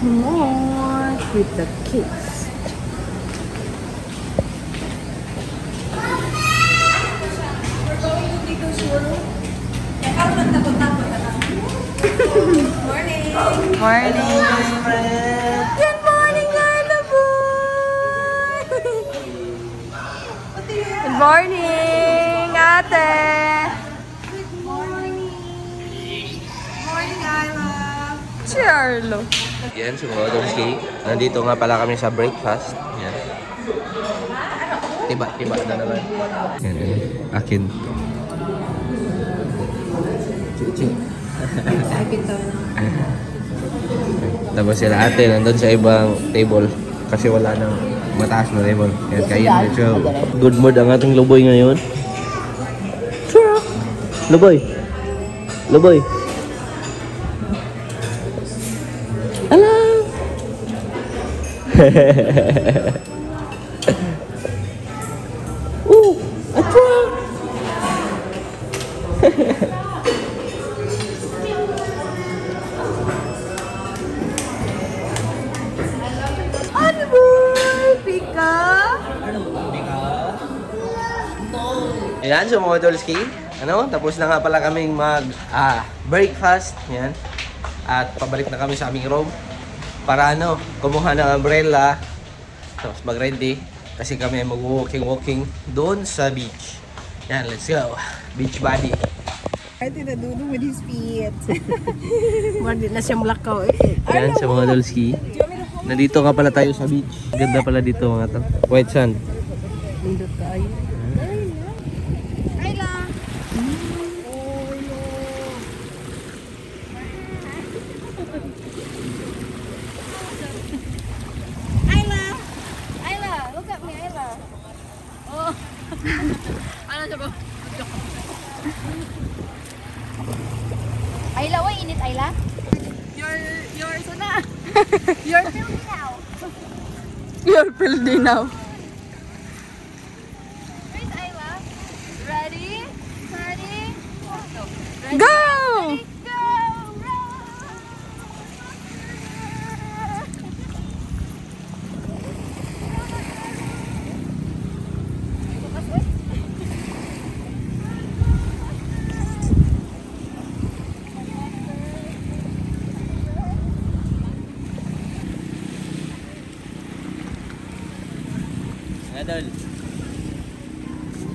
more with the kids. We're going to Tito's room. Morning! Morning! Good morning, Lala boy! Good morning, ate! Good morning! Morning, Lala! Charlo! Yan, si mga Dolski. Nandito nga pala kami sa breakfast. Yan. Tiba na naman. Yan, akin. Chichi. Tapos sila ate nandun sa ibang table kasi wala nang mataas na table. Yan, kain medyo good mood ang ating Luboy ngayon. Sure. Luboy. Hello. Ooh, a truck. Ano boy? Pika? Yan, so mga Dolski. Tapos na nga pala kaming breakfast. Yan. At pabalik na kami sa aming room. Para kumuha ng umbrella. Tapos mag-ready. Kasi kami ay mag-walking doon sa beach. Yan, let's go. Beach body. I think nadudong with his feet. Hindi na siyang lakaw Yan, sa mga Dolski. Nandito nga pala tayo sa beach. Ganda pala dito mga to. White sand. Lindot tayo. Ayla! Ayla, look at me, Ayla. Oh. Ano siya ba? Ayla, why init, Ayla? You're sana. You're filthy now. You're filthy now. Where's Ayla? Ready? Go! Ready, go! Adol.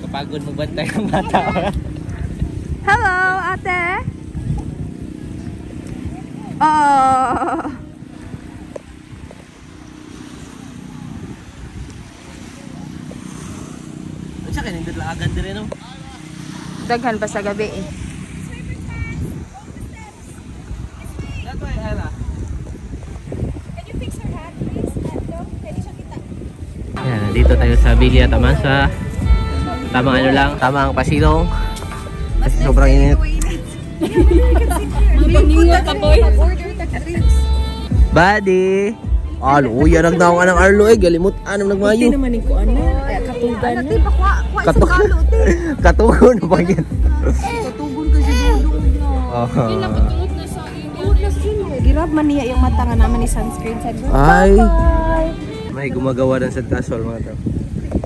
Kapagod magbantay ng bata. Hello, ate. Oh. Ano siya kanindot lang agad din no? Daghan pa sa gabi eh. Yan, nandito tayo sa Villa Tamasa. Tamang pasilong. Kasi sobrang init. Buddy! Yan ang daw ng Arlo galimot anong nagmayo. Hindi naman ko katugan. Katugon na pa yan. Katugon ka siya doon. Girab man niya yung mata nga naman ni sunscreen. Ay! May gumagawa ng sandcastle mga tao.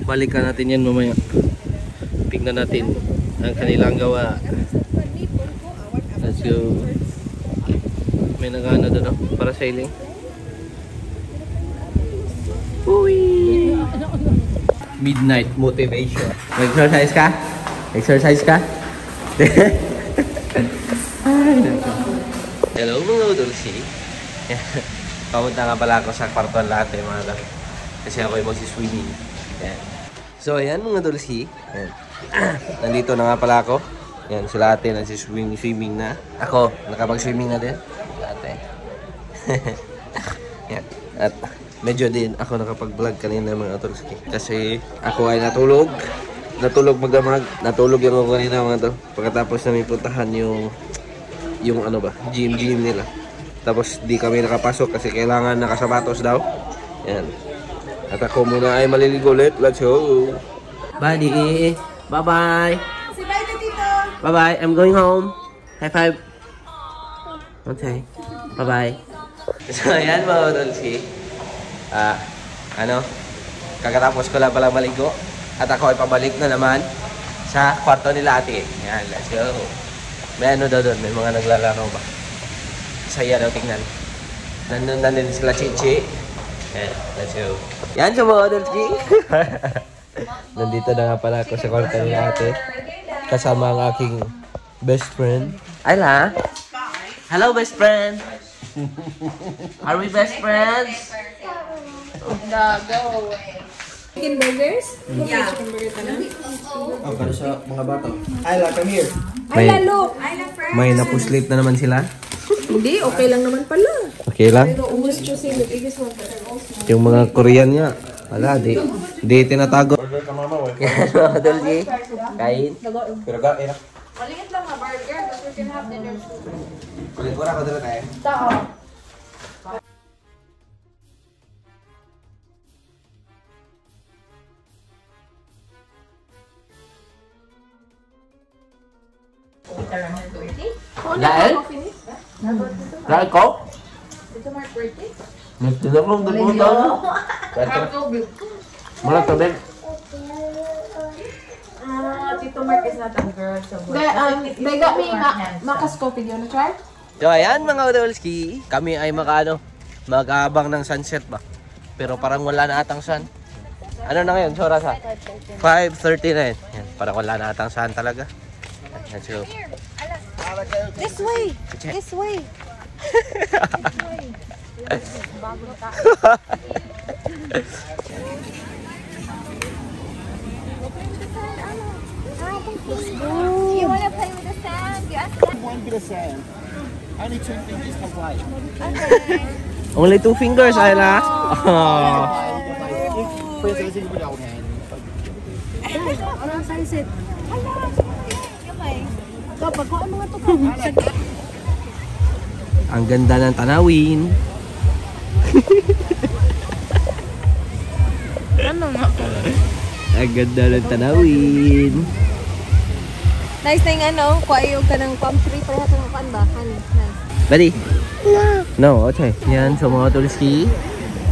Balikan natin yan mamaya. Tingnan natin ang kanilang gawa. Let's go. May nagana doon para sailing. Uy! Midnight motivation. Mag-exercise ka? Exercise ka? Hello mga Dolsi. Pamunta nga pala ako sa kwartuan lahat mga tao. Kasi ako ay magsiswimming. Yan. So ayan mga Dolsi. Nandito na nga pala ako. Yan, sila ate nagsiswimming na. Ako, nakapag-swimming na din. Ate. Yan. At medyo din ako nakapag-vlog kanina mga Dolsi. Kasi ako ay natulog. Magdamag. Natulog yung ako kanina mga to. Pagkatapos namin puntahan yung gym nila. Tapos di kami nakapasok kasi kailangan nakasapatos daw. Yan. At ako muna ay maliligo ulit. Let's go. Buddy. Bye-bye. Say bye to Tito. Bye-bye. I'm going home. High five. Okay. Bye-bye. So, ayan mga Udolski. Kakatapos ko lang pala maligo. At ako ay pabalik na naman sa kwarto nila ate. Ayan, let's go. May ano daw doon, may mga naglalaro ba? Saya daw tingnan. Nandun na din sila Chichi. Ayan, let's go. Yan sa mga Udolski. Nandito na nga pala ako sa kwarto nila ate. Kasama ang aking best friend. Ayla. Hello, best friend. Are we best friends? Go. Chicken burgers? Yeah. Chicken burger tanan. Oh, para sa mga bata. Ayla, come here. Ayla, look. May napuslit na naman sila. Hindi, okay lang naman pala. Okay lang? Yung mga Korean nga. Wala, di tinatago. Order ka mama, mga Dolgi. Kain. Pero kain na. Maliit lang na burger, but we can have dinner too. Kulit wala ko dala tayo. Tao. Dahil? Dahil ko? Ito my birthday? Nagtinarong din po ito. Mula tubig. Tito Mark is not a girl, so They got me Macas coffee. You wanna try? So ayan mga Udolski, kami ay mag-aabang ng sunset ba? Pero parang wala na atang sun. Ano na ngayon? Sora sa 5:39. Yan, parang wala na atang sun talaga. Let's go. This way. This way. You want to play with the sand? You ask them. One bit of sand. Only 2 fingers comply. Only 2 fingers, Ayla. Oh. Pwede sa sige daw hen. Anong sunset? Kapag ko ang mga to. Ang ganda ng tanawin. Ano nga? Ang ganda ng tanawin. Nice na yung ano, kuwayo ka ng palm tree para sa mga ba? Nice. Ready? No, okay. Yan, so mga Udolski.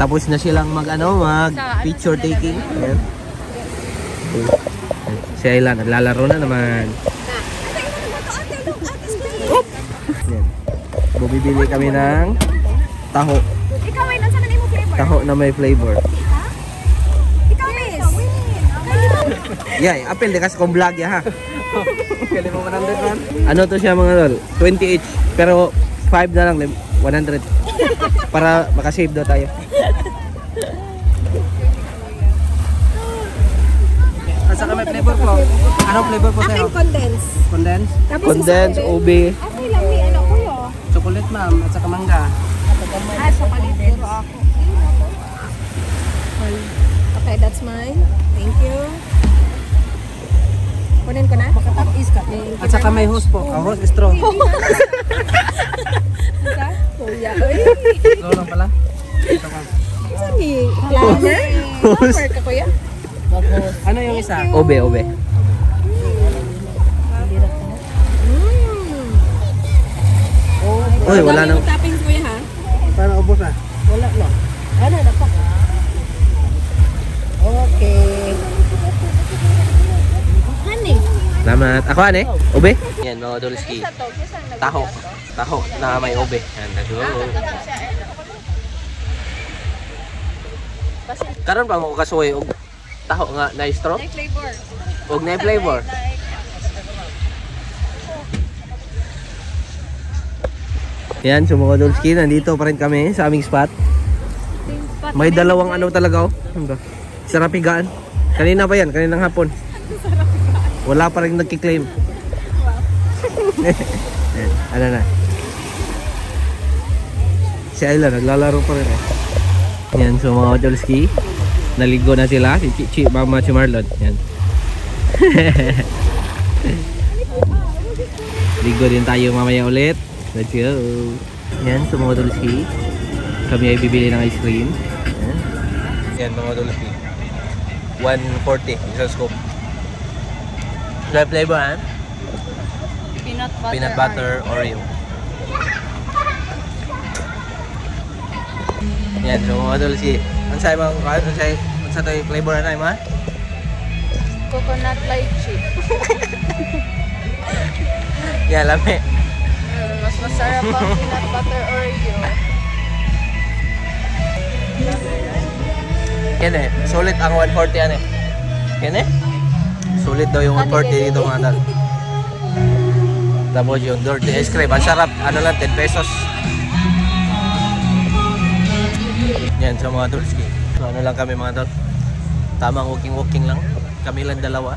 Tapos na silang mag picture taking. Ayan. Si Ayla, naglalaro na naman. Yan. Bumibili kami ng taho. Ikaw ay nasa kanimo flavor. Taho na may flavor. Ikaw ay Yeah, apel de kasi kong vlog ya ha. Ano to siya mga lol? 20 each. Pero 5 na lang, 100. Para makasave daw tayo. Asa ka may flavor po? Anong flavor po sa'yo? Aking condense. Condense? Condense, ube. Okay lang, may ano ko yun. Chocolate ma'am, at saka mangga. Sa palitin. Okay, that's mine. Thank you. Kunin ko na? At saka may hose po. Hose straw. Kuya. Straw lang pala. Ito ka. Sige, flower. Flower ka kuya? Ano yung isa? Ube, ube. Uy, wala nang... Toppings kuya ha? Para ubos na. Wala lang. Ano na pa? Okay. Honey. Salamat. Ako ane? Ube? Yan mga Udolski. Taho. Taho na may ube. Yan, let's go. Karon pa mo kasuoy og taho nga na straw? Flavor. Og na flavor. Yan, so mga Udolski, nandito pa rin kami sa aming spot. May dalawang ano talaga oh. Ano ba? Sarap higaan. Kanina pa yan, kaninang hapon. Wala pa rin nagkiklaim. Ano na? Si Ayla, naglalaro pa rin eh. Yan, so mga Udolski, naligo na sila. Si Chichi, Mama, si Marlon. Yan. Ligo din tayo mamaya ulit. Let's go. Yan, so mga Udolski, kami ay bibili ng ice cream. Yan, yan mga Udolski. 140 isang scoop. Ano flavor ha? Peanut butter. Peanut butter Oreo. Yan, so mga idolski. Unsay mga kuan, unsa to yung flavor na ma? Coconut lychee. Yan, lami. Mas masarap ang peanut butter Oreo. Yan eh, sulit ang 140 yan eh. Yan eh. Sulit daw yung 140 dito mga tal. Tapos yung dirty ice cream, ang sarap, ano lang, 10 pesos. Yan, so mga dolski. So ano lang kami mga tol. Tamang walking lang. Kami lang dalawa.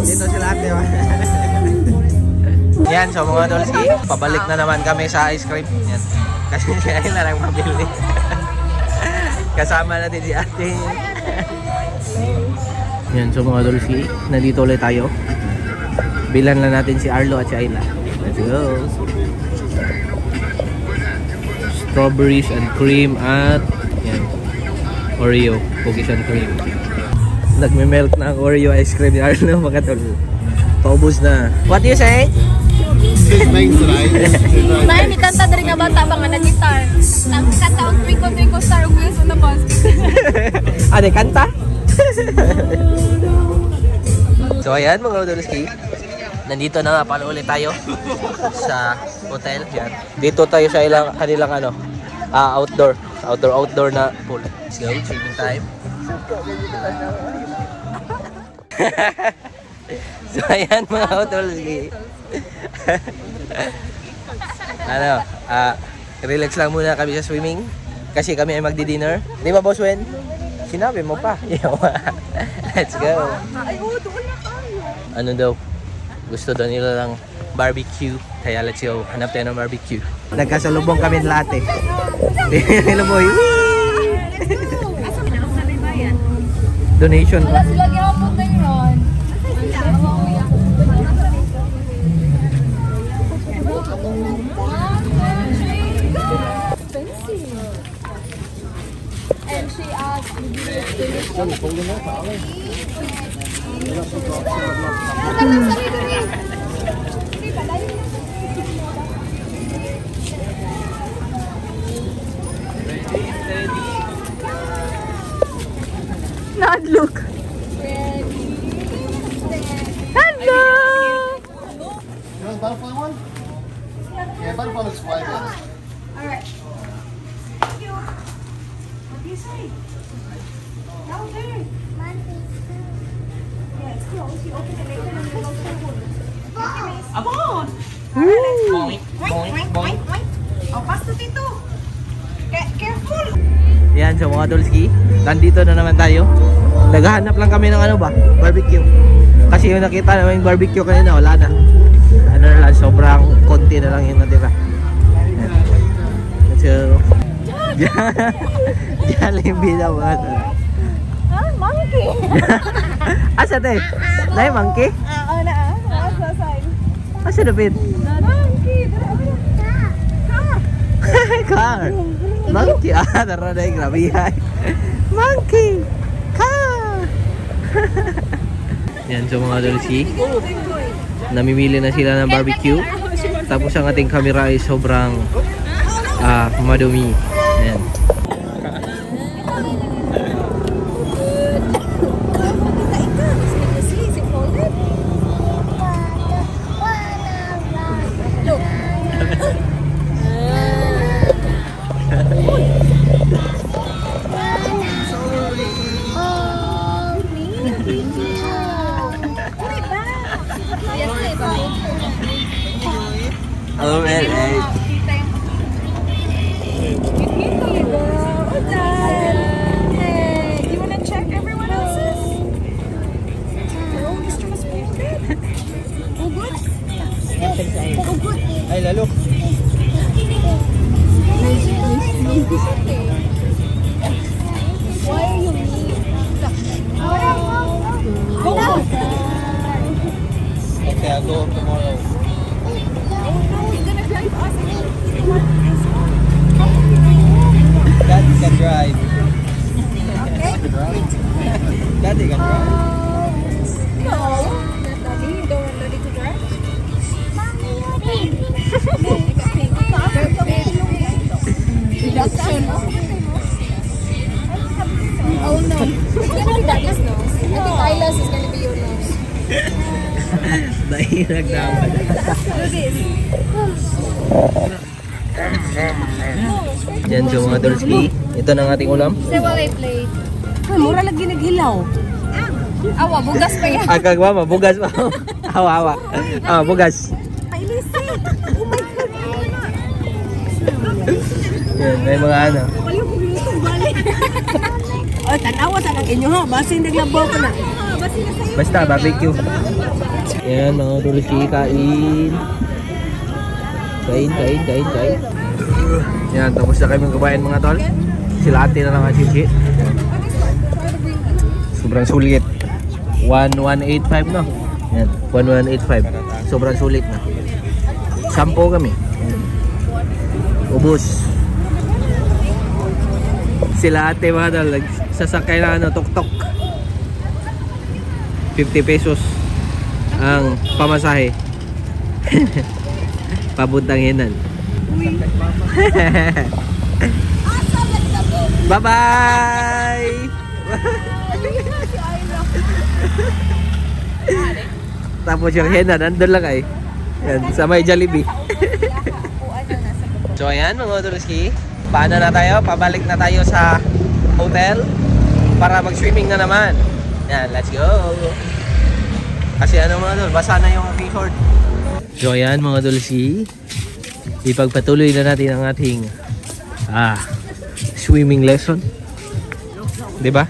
Dito sila ate. Yan, so mga dolski. Pabalik na naman kami sa ice cream. Yan. Kasi siya na lang mabili. Kasama natin si ate. Yan, so mga dolski. Nandito ulit tayo. Bilan lang natin si Arlo at si Ayla. Let's go. Strawberries and cream at yan, Oreo cookies and cream. Nagme-melt na ang Oreo ice cream ni Arlo mga tol. Paubos na. What do you say? May ni kanta dari nga bata ba nga nag-guitar. Ang kanta og Twinkle Star og Wheels on the Bus. Ade kanta? So ayan mga dolski. Nandito na nga pala ulit tayo sa hotel. Yan. Dito tayo sa kanilang ano, outdoor na pool. Let's go, swimming time. So ayan mga outdoorsy. Ano, relax lang muna kami sa swimming kasi kami ay magdi-dinner. Di ba Boss Wen? Sinabi mo pa. Let's go. Ano daw? Gusto daw nila lang barbecue. Kaya let's go. Hanap tayo ng barbecue. Nagkasalubong kami lahat eh. Hello boy. Donation pa. Wala sila gihapon na yun. And she asked not look. Hello. You want the butterfly one? Yeah, butterfly looks white. Alright. Thank you. What do you say? Down there. Yeah, it's closed. You open it later and you close the wood. Abon! Boing, boing, boing. Oh, pass to Tito. Careful! Yan, so mga dolski, nandito na naman tayo. Naghahanap lang kami ng ano ba? Barbecue. Kasi yung nakita namin barbecue kanina, wala na. Ano na lang, sobrang konti na lang yung natira. Yan. So, Jollibee na mga tol. Ah, monkey! Asa te? Nay monkey? Oo na ah. Asa sign? Asa dapit? Monkey! Car! Monkey! Ah, tara na yung grabe yan. Monkey! Car! Yan, so mga dolski. Namimili na sila ng barbecue. Tapos ang ating camera ay sobrang madumi. Ayan. Oh, man, hey. Hey, do you want to check everyone else's? Ay, lalo. Why are you mean? Okay, I'll go tomorrow. Daddy can drive. Daddy can drive. No. Daddy, you don't want Daddy to drive? Nagdaman. Yan so mga Dolski. Ito na ang ating ulam. Say walay plate. Ay, mura lagi naghilaw. Awa, bugas pa yan. Agag mama, bugas pa. Hawa. Bugas. Pailisi. Oh my God. Yan, may mga ano. Wala ko minuto balik. Ay, tanawa sa kang inyo ha. Basta hindi naglabaw ko na. Basta, barbecue. Yan, mga Dolski, kain. Kain. Yan, tapos na kami kumain mga tol. Sila ate na lang ang chichi. Sobrang sulit. 1185 no? Yan, 1185. Sobrang sulit na. 10 kami. Ubus. Sila ate mga tol, sasakay na ano, tuk-tuk. 50 pesos ang pamasahe. Pabuntang Henan. Bye-bye! Tapos yung Henan, nandun lang ay. Yan, sa may Jollibee. So ayan mga Dolski, paano na tayo? Pabalik na tayo sa hotel para mag-swimming na naman. Yan, let's go! Kasi ano mga Dol, basa na yung aking short. So ayan mga Dolski, ipagpatuloy na natin ang ating swimming lesson. 'Di ba?